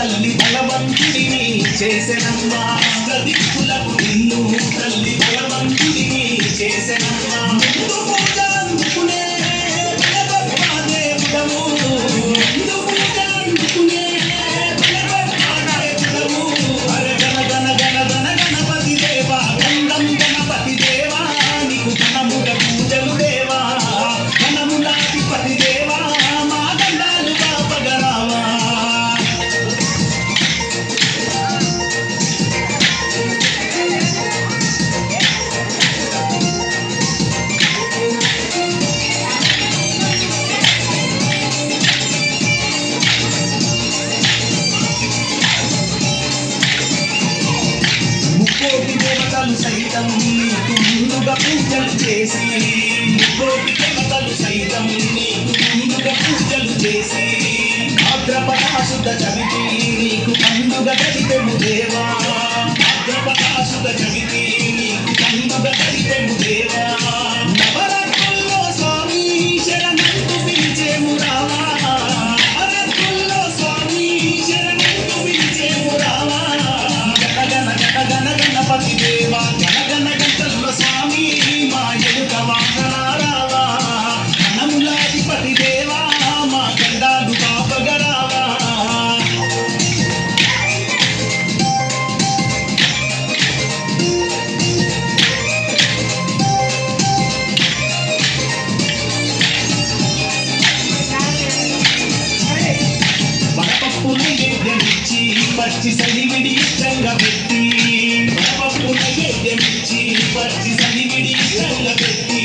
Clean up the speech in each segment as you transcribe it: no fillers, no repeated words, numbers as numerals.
తల్లి బలవంతుడిని చేసెనమ్మా దిక్కులకు నిన్ను తల్లి బలవంతుడిని చేసెనమ్మా ముందు పూజ అందుకునే దేవుడము ముందు పూజ అందుకునే దేవుడము అరే గణ గణ గణ గణ గణపతి దేవా గండం గణపతి దేవా నీకు ఘనముగ పూజలు దేవా ఘనములాధిపతి దేవా మా గండాలు కాపగరావా ముక్కోటి దేవతలు సైతం నీకు ముందుగా పూజలు చేసి ముక్కోటి దేవతలు సైతం నీకు ముందుగా పూజలు చేసి భాద్రపద శుద్ధ చవితి నీకు పండుగ గడిపెము దేవా భాద్రపద చవితి నీకు పండుగ గడిపెము దేవా నవరాత్రుల్లో స్వామి శరణంటూ పిలిచేము రావా నవరాత్రుల్లో స్వామి శరణంటూ పిలిచేము రావా గణ గణ గణ గణపతి దేవా గణ గణ గంటల్లో స్వామి మా ఎదుక వాహనారావా ఘనములాధిపతి దేవా మా గండాలు కాపగరావా వడపప్పు నైవేద్యమిచ్చి పచ్చి సలివిడి ఇష్టంగా పెట్టి వడపప్పు నైవేద్యమిచ్చి పచ్చి సలివిడి ఇష్టంగా పెట్టి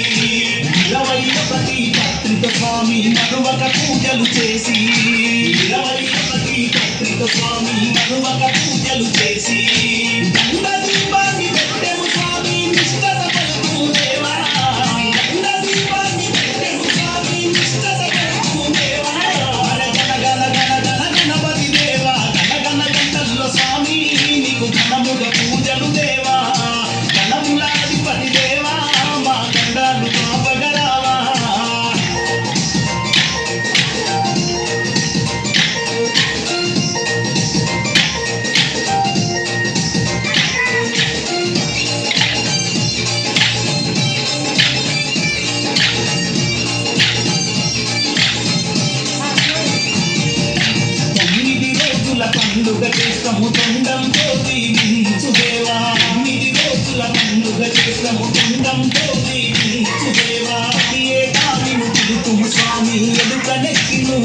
21 పత్రిక స్వామి మరువక పూజలు చేసి 21 పత్రిక స్వామి మరువక పూజలు చేసి దండ దీపాన్ని పెట్టెము స్వామి నిష్టత పలుకు దేవా దండ దీపాన్ని పెట్టెము స్వామి నిష్టత పలుకు దేవా గణ గణ గణ గణ గణపతి దేవా గణ గణ గంటల్లో స్వామి నీకు ఘనముగ పూజలు దేవా ఘనములాధిపతి దేవా మా గండాలు కాపగరావా పండుగ చేస్తాము తొండంతో దీవించు దేవా 9 రోజుల పండుగ చేస్తాము తొండంతో దీవించు దేవా ఏటా నిన్ను పిలుతుము స్వామి ఎదుక నెక్కిను